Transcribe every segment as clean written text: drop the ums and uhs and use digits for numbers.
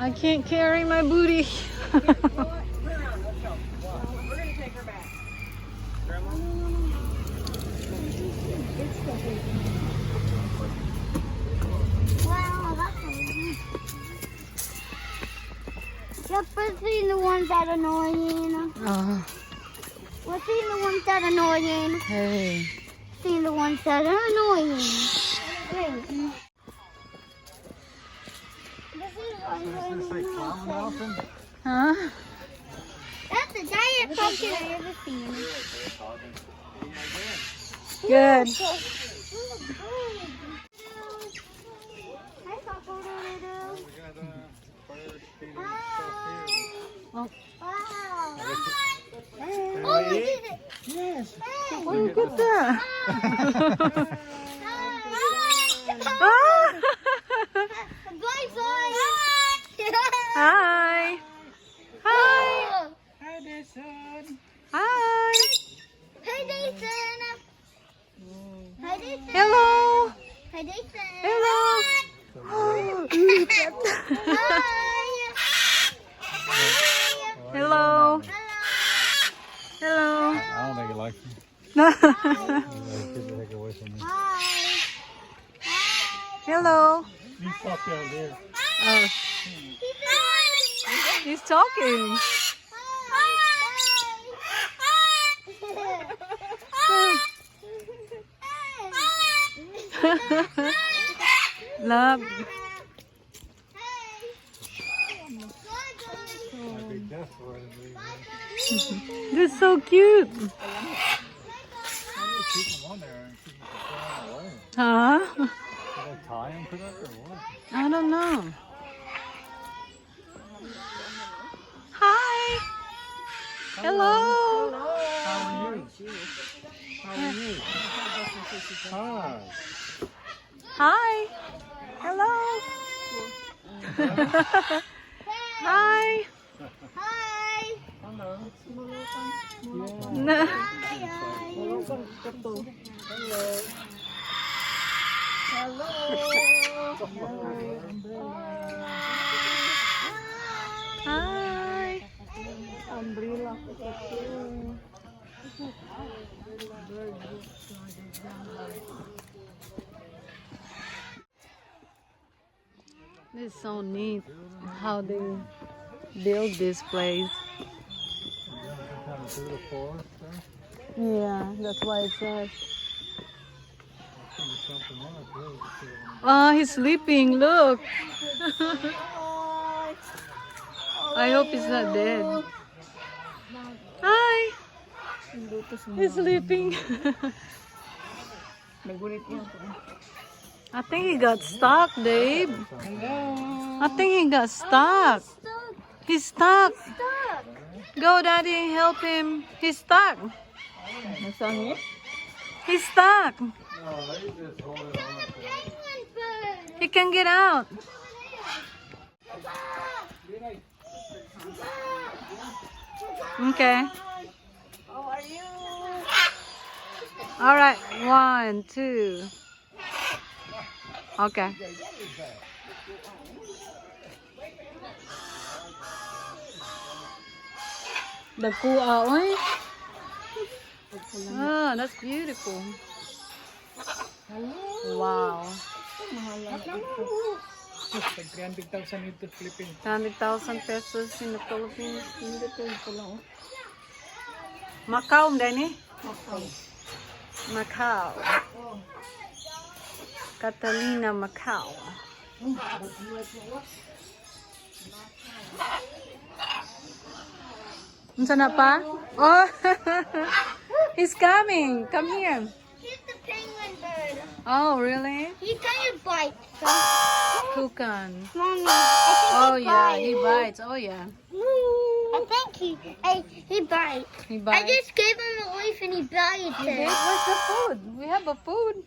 I can't carry my booty. We're gonna take her back. Grandma? Wow, that's amazing. Just between the ones that are annoying. What's in the ones that are annoying? Hey. See the ones that are annoying. Wait. Huh? That's the giant pumpkin I ever seen. Good. Hi, Papa Doodle. Oh. Wow. Oh, we did it. Yes. Oh, look at that. Hi. Bye, bye. Hi. Hi. Hi, Jason. Hi. Hi, Jason. Hi, Jason. Hello. Hi, Jason. Hello. Hello. Hello. I don't think he likes me. No. He's like, "Get the heck away from me." Hello. You stop down there. Oh, he's talking. Love. My big death for it. This is so cute. Keep him on there and keep him from flying away. Huh? Should I tie him to that or what? I don't know. Hi. Hello. How are you? How are you? Hi. Hi. Hello. Hi. Hello. No. Hi. This is so neat how they build this place. Kind of through the forest there. Yeah, that's why it says. There's something else really. Oh, he's sleeping. Look. I hope he's not dead. Hi. He's sleeping. I think he got stuck, Dave. I think he got stuck. He's stuck. Go, Daddy, help him. He's stuck. He's stuck. No, they just hold it on. He can get out. Okay. How are you? All right. 1, 2. Okay. The kuha, oy. Oh, that's beautiful. Wow. 300,000 into Philippines. 100,000 pesos in the Philippines. Macau, Danny? Macau. Catalina, Macau. Unsa na pa? Oh, he's coming. Come here. He's the penguin bird. Oh, really? He kind of bites. Toucan. Mommy, Oh, yeah, he bites. Oh, yeah. I think he bites. He I bites. just gave him a leaf and he bites Okay, it. where's the food? We have a food.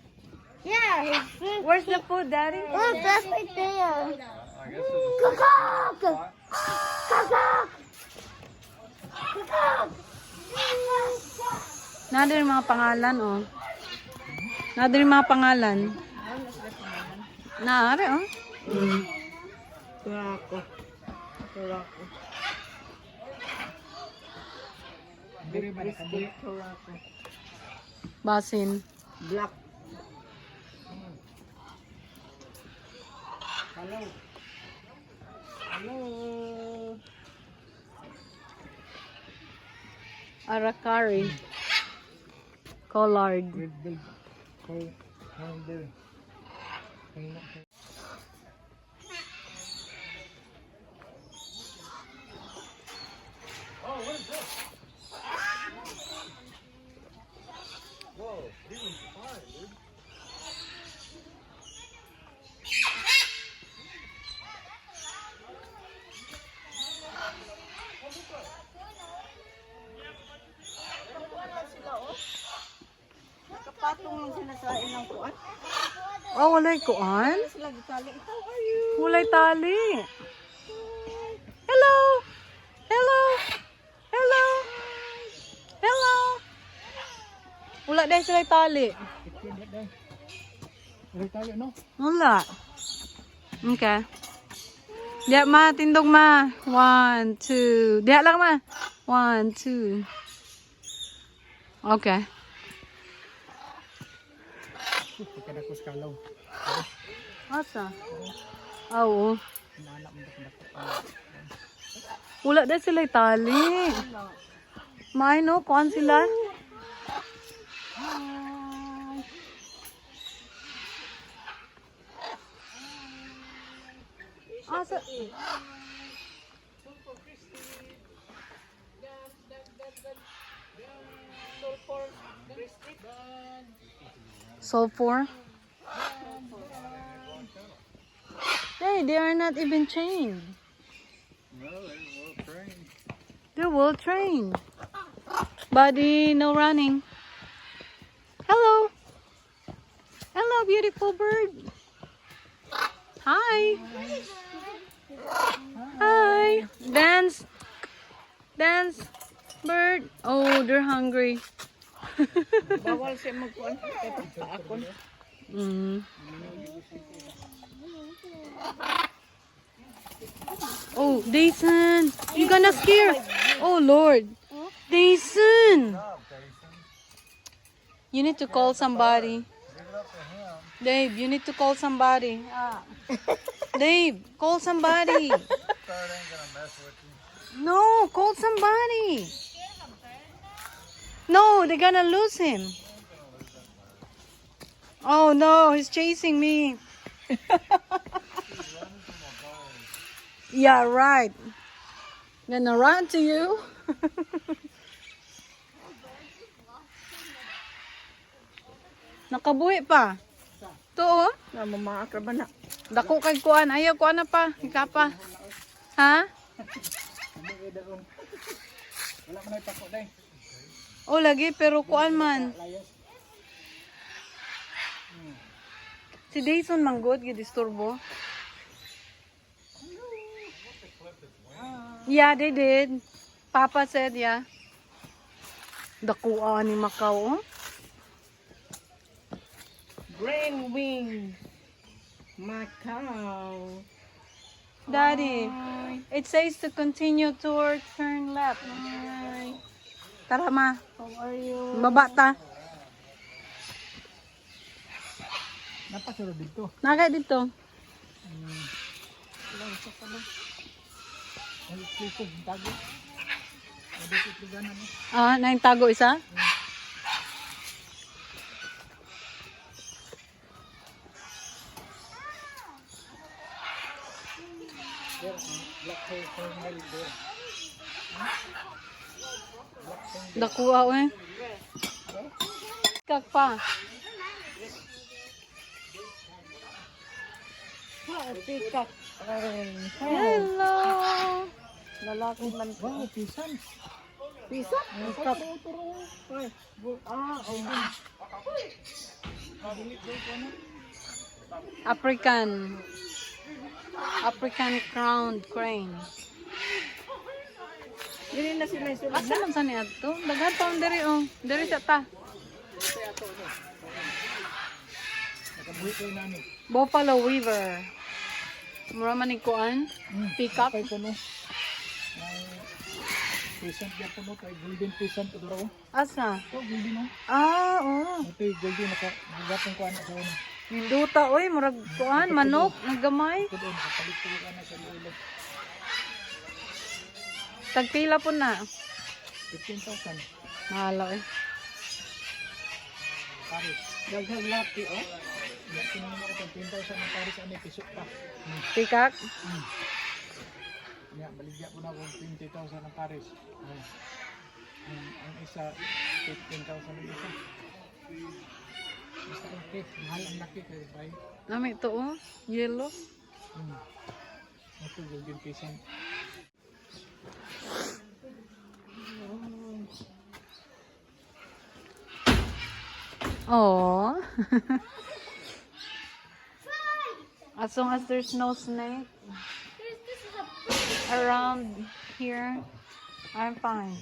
Yeah, his food. Where's the food, Daddy? Oh, that's right there. I guess it's Caw-caw! Caw-caw! Caw-caw! Nandun yung mga pangalan, oh. Nandun yung mga pangalan. Naari, oh. Turako. Diri ba nakabuhi? Turako. Basin. Black. Hello. Hello. Arakari. Collard. With big there. Nakapatong lang sila sa ilang kuan. Oh, walay kuan? Sila gitali. How are you? Walay tali. Hello. Hello. Hello. Hello. Wala dahil sila tali. Tayo, no? Wala. Okay. Diya ma, tindog ma. 1, 2. Diya lang ma. 1, 2. Okay. Pagkadakos kalaw. Asa? Oo. Naanak mo Wala dahil sila tali. May no, kuan sila. Asa? Sulfur? They are not even chained. No, they're well trained. They're well trained. Buddy, no running. Hello. Hello, beautiful bird. Hi. Hi. Dance. Dance. Bird. Oh, they're hungry. Bawal siya magkuan. Kaya pagpaakon. Mm. Oh, Dason. You're gonna scare. Oh, Lord. Dason. You need to call somebody. Dave, you need to call somebody. Dave, call somebody. Parrot ain't gonna mess with you. No, call somebody. No, they're gonna lose him. Oh no, he's chasing me. Yeah, right. Gonna run to you. Nakabuhi pa. To oh. Namamaakra ba na? Dako kay kuan. Ayaw kuan na pa. Ika pa. Ha? Wala mo na ipako day. Oh, lagi pero kuan man. Si Dayson manggod gidisturbo. Yeah, they did. Papa said, yeah. Dakuan ni Macau. Oh. Green wing. Macau. Daddy, it says to continue tour, turn left. Tara ma. How are you? Baba ta. Napasuro dito. Nagay dito. Ay, dito, tago. Dito, tiganan mo. Ah, naing tago isa? Black hole cornel there. Dakuha eh. Kak pa. Peacock. Hello. Lalaki man. Wow, pisan. Pisa? Peacock. Ah, oh. African crowned crane. Dili na sila sulod Asa man sa niya to? Daghan pa ang diri oh. Diri sa ta. Nakabuhi ko namin. Buffalo Weaver. Mura man ni kuan. Peacock. Kay kuno. May peasant ya puno kay golden peasant ito raw. Asa? Oh, golden no. Ah, oh. Ito yung golden nakagatong ko anak sa una. Minduta, oy. Murag kuan. Manok. Naggamay. Ito doon, nakapalit ko anak sa ulo. Tagpila po na. 15,000. Mahala eh. Paris. Daghang laki, oh. Ya, tinanong ako 10,000 ng Paris ano, pisok pa. Peacock. Ya, baligya ko na ako 20,000 ng Paris. Ang isa, 15,000 ang isa. Basta okay, mahal ang laki kayo, bay. Nami ito oh. Yellow. Ito, golden peasant. Oh. As long as there's no snake around here, I'm fine.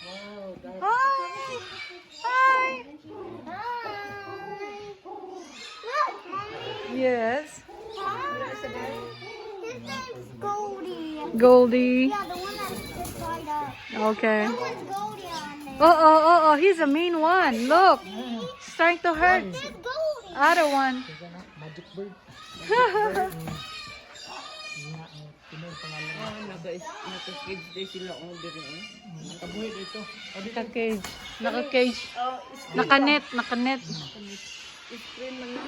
Wow, that Hi. Hi. Look, Mommy. Yes. His name's Goldie. Goldie. Yeah, the one that's just right up. Okay. That one's Goldie on there. Oh, he's a mean one. Look. He's trying to hurt. It's Goldie. Other one. Ito na, magic bird. Magic bird. Nga, Pinoy pangalan. Naka-kids day sila order, eh. Nakabuhi dito. O dito. Naka-cage. Naka-cage. Oh, Naka-net. Naka-net. screen man na.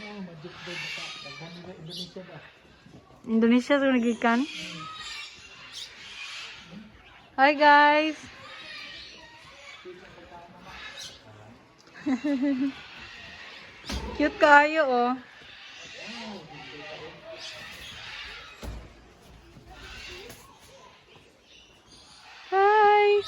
Oh, magic bird. Daghan nila Indonesia ba? Indonesia ito nagikan. Hi guys. Cute kayo oh. Hi.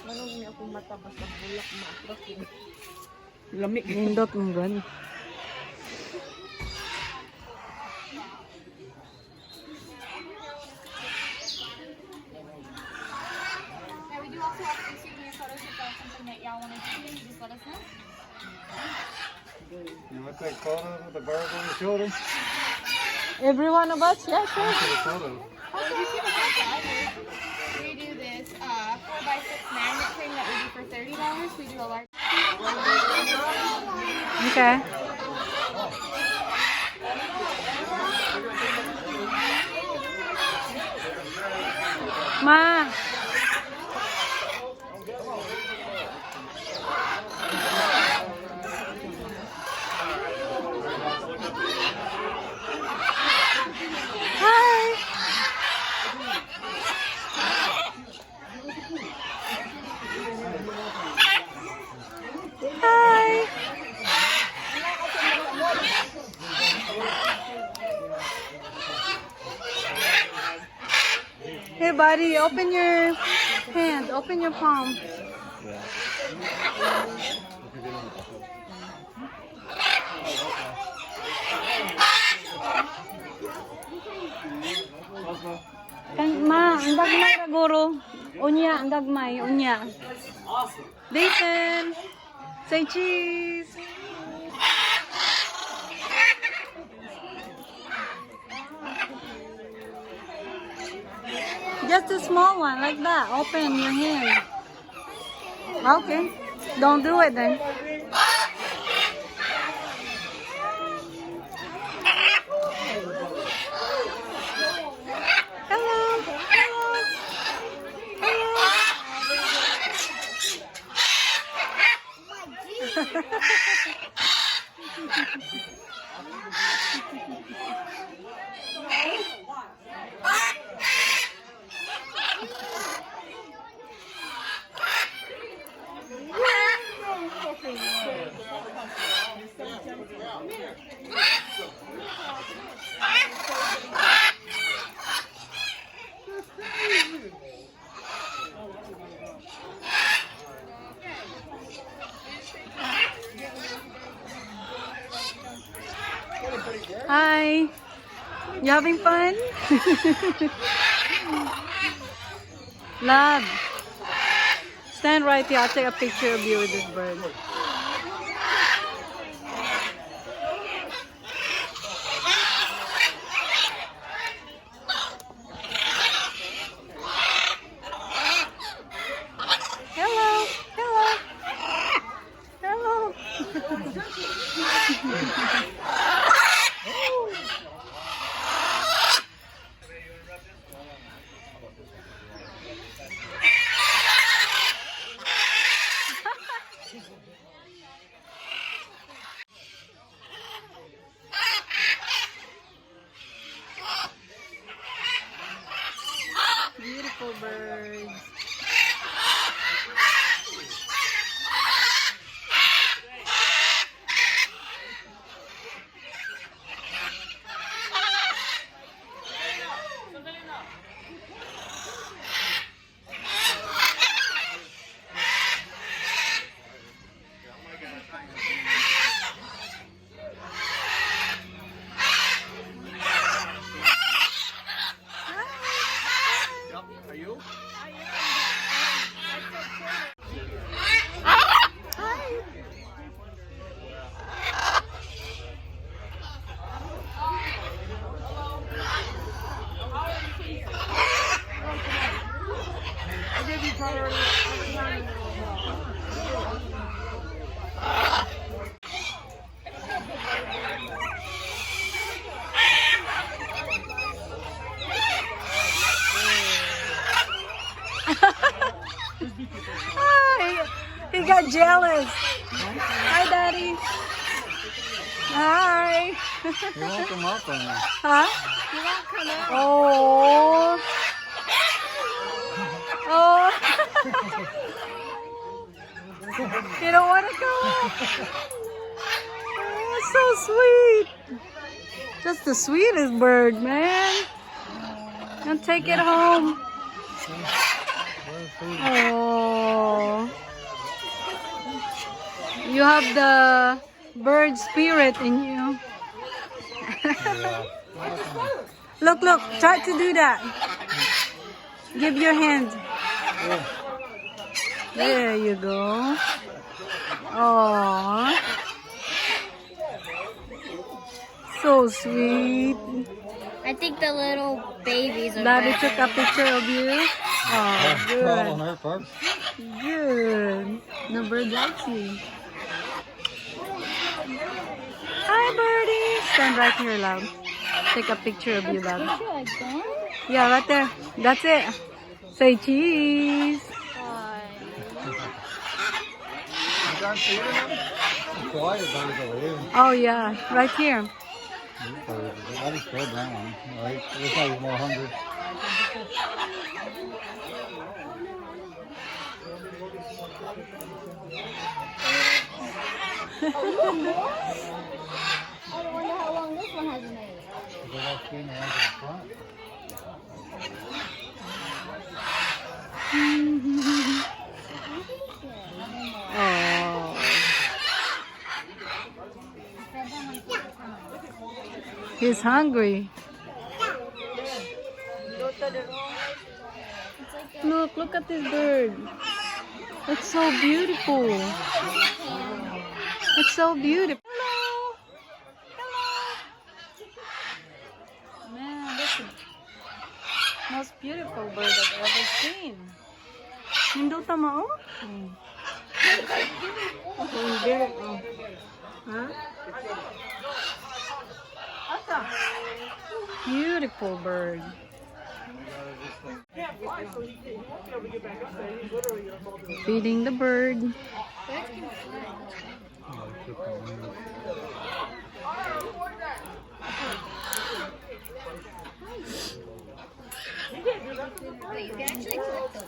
Manong niya akong mata basta bulak ma-attract. Lamig. Nindot mong gan. Now we do also have some souvenir photos if that's something that y'all want to do. Just let us know. You want that photo with the bird on the shoulder? Every one of us? Yeah, sure. Look at the photo. Also, we see the we do this 4x6 magnet ring that we do for $30. We do a large. Okay. Ma. Hi. Hi. Hey buddy, open your hand, open your palm. Ma, ang gagmay ra guro. Unya, ang gagmay, unya. Listen. Say cheese. Just a small one, like that. Open your hand. Okay. Don't do it then. Hello. Hello. Hi. You having fun? Love. Stand right here. I'll take a picture of you with this bird. Hello. Hello. Hello. Beautiful birds. He got jealous. Hi, Daddy. Hi. He won't come up on me. Huh? He won't come out. Oh. Oh. You don't want to go? Oh, so sweet. That's the sweetest bird, man. And take it home. Oh. You have the bird spirit in you. Look, look. Try to do that. Give your hand. There you go. Oh, so sweet. I think the little babies are Daddy better. took a picture of you. Oh, Crawl on good. her part. Good. The bird likes you. Hi, birdie. Stand right here, love. Take a picture of you, love. Yeah, right there. That's it. Say cheese. You can't see them? Quiet birds over here. Oh, yeah. Right here. I just fed that one. Right? Looks like he's more hungry. I wonder how long this one has made. They got skin around to the front. Oh. He's hungry. Look at this bird. It's so beautiful. It's so beautiful. Hello. Hello. Man, this is the most beautiful bird I've ever seen. Hindi tama, oh? Hindi. Oh. Huh? Beautiful bird. Feeding the bird. Wait, you can actually collect the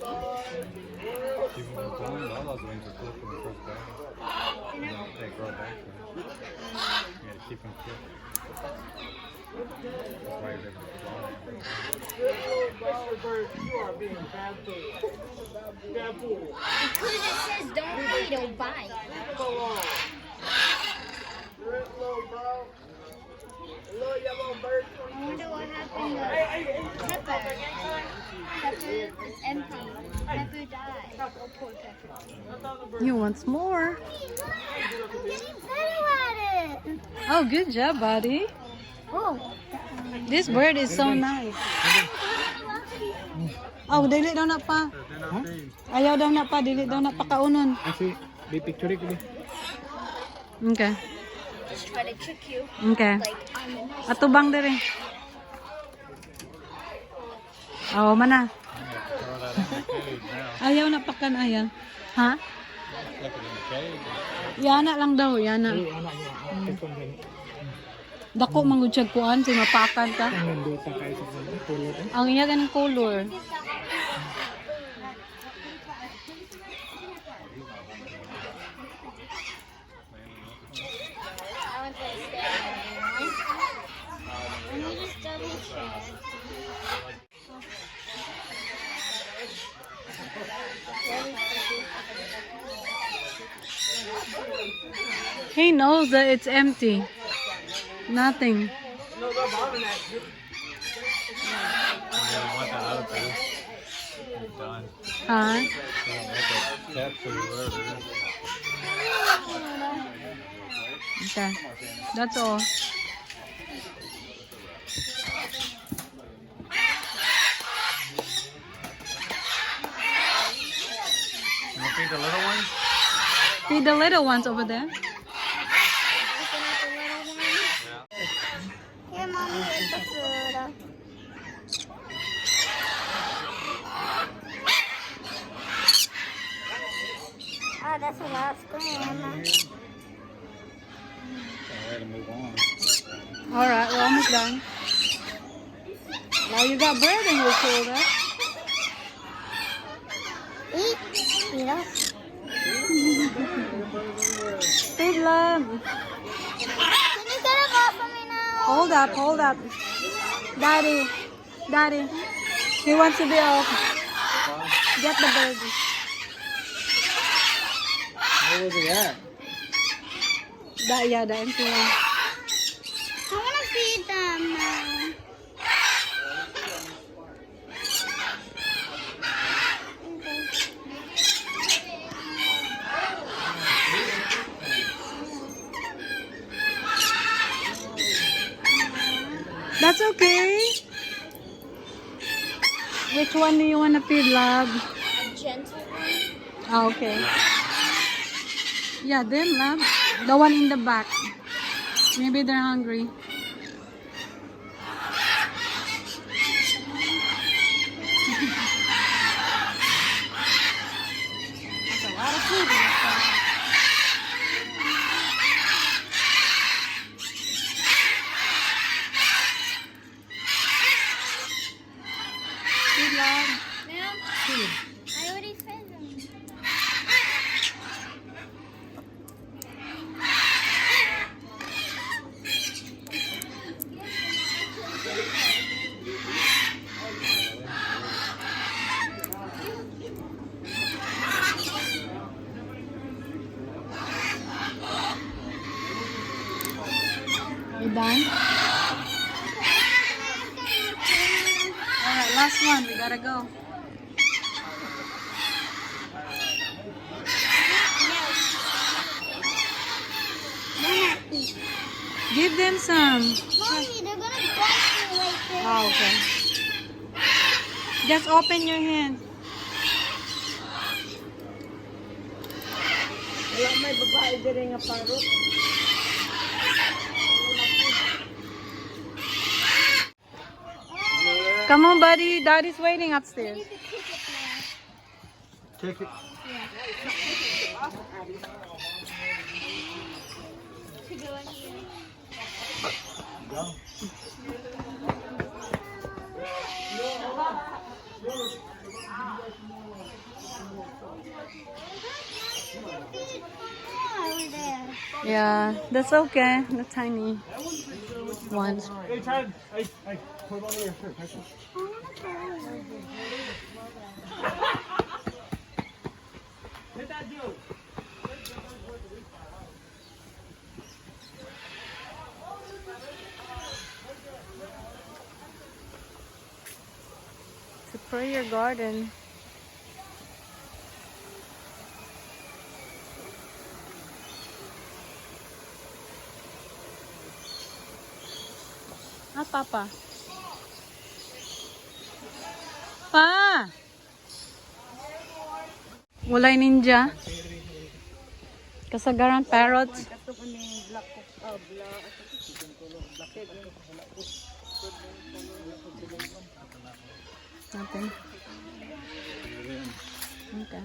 Even when it's on, all those wings are clipped in the first bag. You know, they grow back to it. You gotta keep them clipped. That's why you're able to Because it says don't feed, don't buy. Little bro. Little He wants more. I'm getting better at it. Oh, good job, buddy. Oh. This bird is so nice. Oh, dili daw na pa. Ayaw daw na pa, dili daw na pa kaunon. Kasi, di picture ko. Okay. Just try to trick you. Okay. Like, I'm a nice. Atubang dere. Oh, mana. Throw that in the cage now. Ayaw na pa kan ayaw. Ha? Look it in the cage. Yana lang daw, yana. Ay, anak mo. Ito gani. Dako mangud siya kuan, si mapakan ka. Ang nandota kayo sa kulot. Ang iya ganang color. I want to stay there. Let me just double check. He knows that it's empty. Nothing. Yeah, I want that other too. It's done. Huh? So don't let that cat food or whatever it is. Okay. That's all. You want to feed the little ones? Feed the little ones over there. Here, Mommy, eat the food. Oh, that's a lot of scream. Ready to move on. Alright, we're almost done. Now you got bread in your shoulder. Eat. Eat up. Feed love. Can you get it off of me now? Hold up, hold up. Daddy, Daddy. He wants to be off. Get the bird. Where was it at? Yeah, the empty one. I want to feed them now. That's okay. Which one do you want to feed, love? Gentle one. Oh, okay. Yeah, them, love. The one in the back. Maybe they're hungry. That's a lot of food in this one. Feed, love. Ma'am, Feed. I already fed them. You done? Alright, last one. We gotta go. Give them some. Mommy, they're gonna bite me right there. Oh, okay. Just open your hand. Wala may babae diri nga parrot. Come on, buddy. Daddy's waiting upstairs. Take it. Over there. Yeah, that's okay. The tiny ones. Hey, Chad. Hey, put on your shirt. It's a prayer garden. Ah, Papa. Pa! Walay ninja. Kasagaran parrots. Nothing. Okay.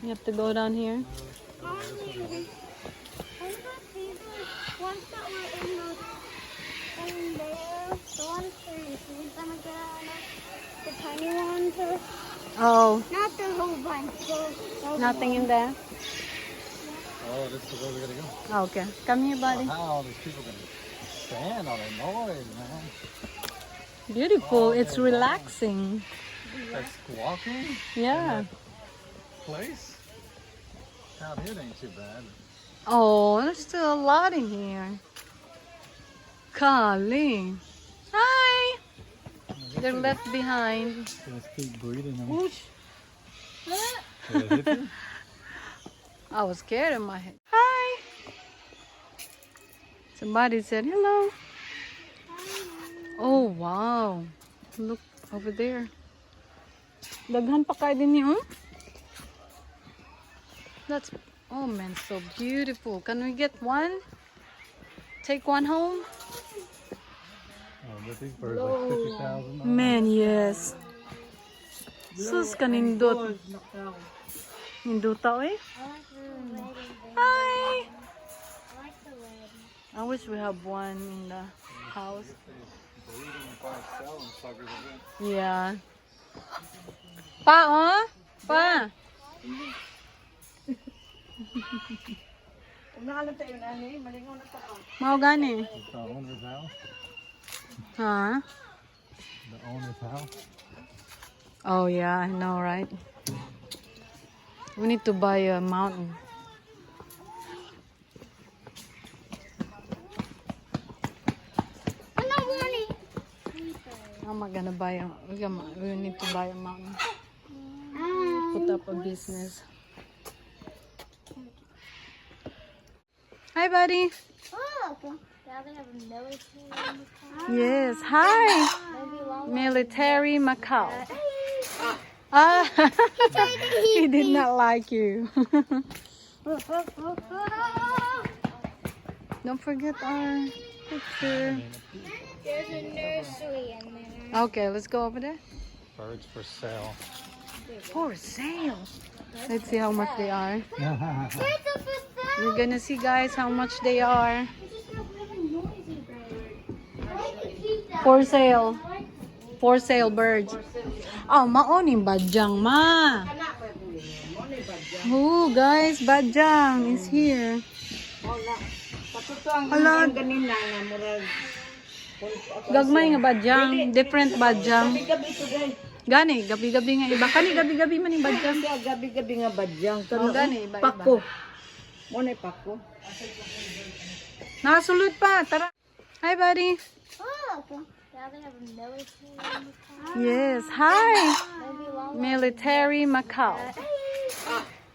You have to go down here. The tiny ones are Oh, not the whole bunch. nothing in there. Oh, this is where we gotta go. Okay. Come here, buddy. How these people can stand all that noise, man. Beautiful. It's relaxing. Like squawking Yeah. place. Out here ain't too bad. Oh, there's still a lot in here. Golly. Hi. They're left behind. Let's keep breathing. Whoosh. Huh? I was scared in my head. Hi. Somebody said hello. Oh, wow. Look over there. Daghan pa kayo din niyo. That's, oh man, so beautiful. Can we get one? Take one home? Oh, but these birds like 50,000. Man, yes. Sus kanindot. Ninduta eh. Hi. I wish we have one in the house. Yeah. Pa, oh? Pa. Mau gani? The owner's house. Huh? The owner's house. Oh yeah, I know, right? We need to buy a mountain. How am I gonna buy a? We need to buy a mountain. Put up a business. Hi, buddy. Oh, now they have a military. Yes. Hi. Military Macau. Ah, he did not like you. Don't forget our picture. There's a nursery in there. Okay, let's go over there. Birds for sale. For sale. Let's see how much they are. There's a for sale. We're gonna see, guys, how much they are. For sale. For sale birds. Oh, maoning badyang ma. Oh, guys, badyang is here. Hala. Gagmay nga badyang, different badyang. Gani, gabi-gabi nga iba. Kani gabi-gabi man yung badyang. Gabi-gabi nga badyang. Oh, gani, iba-iba. Pako. Muna pako. Nakasulod pa, tara. Hi, buddy. Oh, now they have a military. Yes, hi. Military Macau.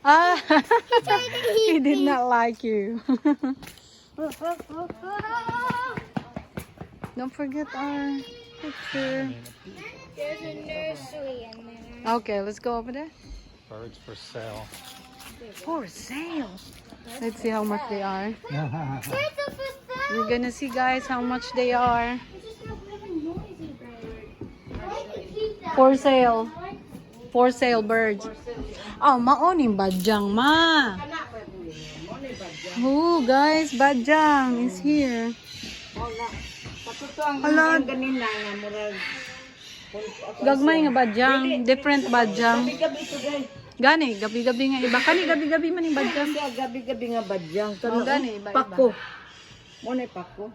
Ah, he did not like you. Don't forget our picture. There's a nursery in there. Okay, let's go over there. Birds for sale. For sale. Let's see how much they are. There's a for sale. We're gonna see, guys, how much they are. For sale. For sale birds. Oh, maoning badyang ma. Oh, guys, badyang is here. Hala. Ganina nga murag. Gagmay nga badyang, different badyang. Gabi to guys. Gani, gabi-gabi nga iba. Kani gabi-gabi man yung badyang. Gabi-gabi nga badyang. Oh, gani, iba-iba. Pako. Muna pako.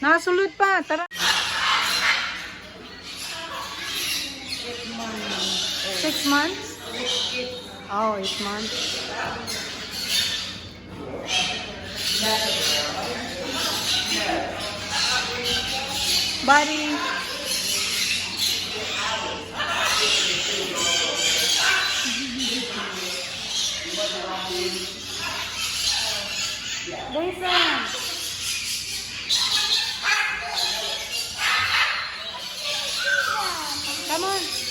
Nakasulod pa, tara. 6 months? Oh, 8 months. Buddy. Come on.